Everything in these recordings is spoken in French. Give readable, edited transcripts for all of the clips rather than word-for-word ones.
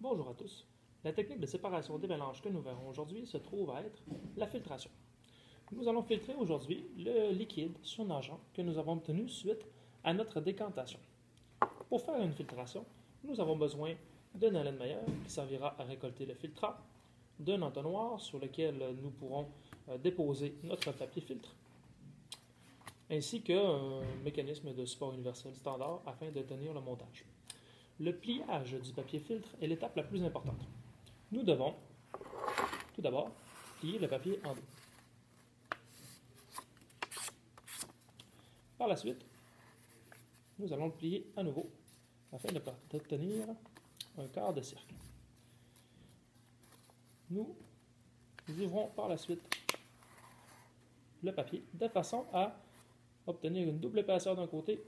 Bonjour à tous. La technique de séparation des mélanges que nous verrons aujourd'hui se trouve à être la filtration. Nous allons filtrer aujourd'hui le liquide surnageant que nous avons obtenu suite à notre décantation. Pour faire une filtration, nous avons besoin d'un Erlenmeyer qui servira à récolter le filtrat, d'un entonnoir sur lequel nous pourrons déposer notre papier filtre, ainsi qu'un mécanisme de support universel standard afin de tenir le montage. Le pliage du papier filtre est l'étape la plus importante. Nous devons tout d'abord plier le papier en deux. Par la suite, nous allons le plier à nouveau afin d'obtenir un quart de cercle. Nous ouvrons par la suite le papier de façon à obtenir une double épaisseur d'un côté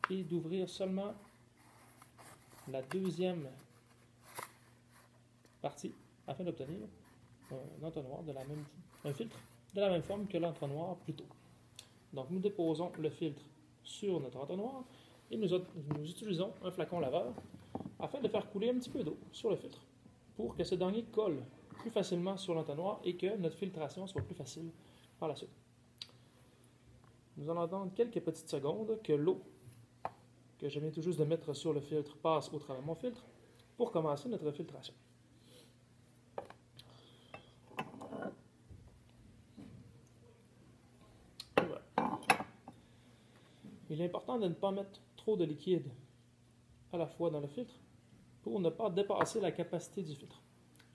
et d'ouvrir seulement la deuxième partie afin d'obtenir un entonnoir un filtre de la même forme que l'entonnoir plus tôt. Donc nous déposons le filtre sur notre entonnoir et nous utilisons un flacon laveur afin de faire couler un petit peu d'eau sur le filtre pour que ce dernier colle plus facilement sur l'entonnoir et que notre filtration soit plus facile par la suite. Nous allons attendre quelques petites secondes que l'eau que je viens tout juste de mettre sur le filtre passe au travers de mon filtre pour commencer notre filtration. Voilà. Il est important de ne pas mettre trop de liquide à la fois dans le filtre pour ne pas dépasser la capacité du filtre.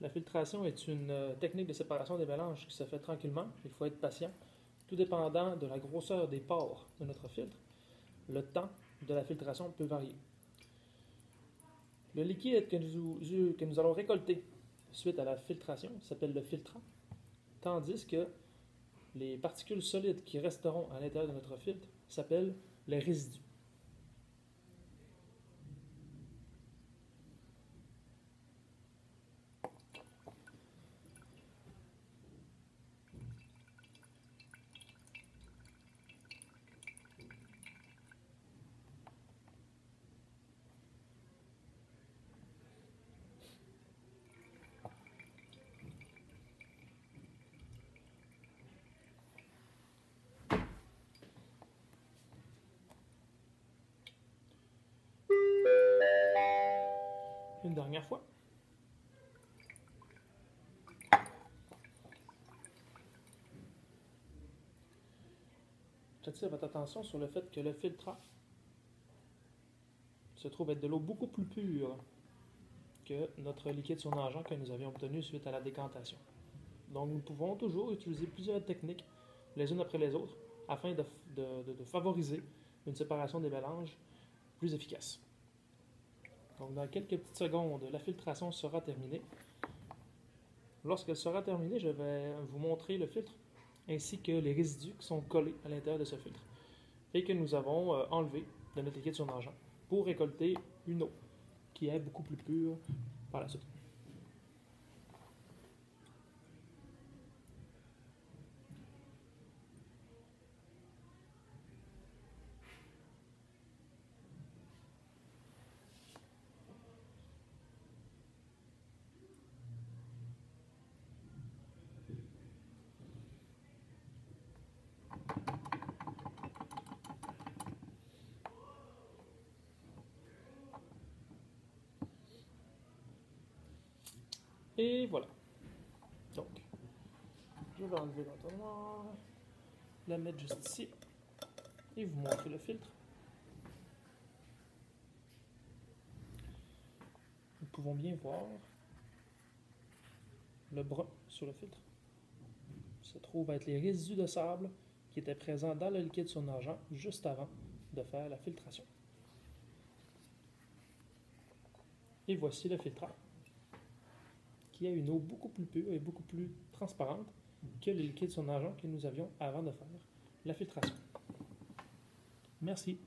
La filtration est une technique de séparation des mélanges qui se fait tranquillement. Il faut être patient. Tout dépendant de la grosseur des pores de notre filtre, le temps de la filtration peut varier. Le liquide que nous allons récolter suite à la filtration s'appelle le filtrat, tandis que les particules solides qui resteront à l'intérieur de notre filtre s'appellent les résidus. Une dernière fois. J'attire votre attention sur le fait que le filtrat se trouve être de l'eau beaucoup plus pure que notre liquide surnageant que nous avions obtenu suite à la décantation. Donc nous pouvons toujours utiliser plusieurs techniques les unes après les autres afin de favoriser une séparation des mélanges plus efficace. Donc dans quelques petites secondes, la filtration sera terminée. Lorsqu'elle sera terminée, je vais vous montrer le filtre ainsi que les résidus qui sont collés à l'intérieur de ce filtre et que nous avons enlevé de notre liquide surnageant pour récolter une eau qui est beaucoup plus pure par la suite. Et voilà. Donc, je vais enlever l'entonnoir, la mettre juste ici et vous montrer le filtre. Nous pouvons bien voir le brun sur le filtre. Se trouve être les résidus de sable qui étaient présents dans le liquide surnageant juste avant de faire la filtration. Et voici le filtrat qui a une eau beaucoup plus pure et beaucoup plus transparente que le liquide surnageant que nous avions avant de faire la filtration. Merci.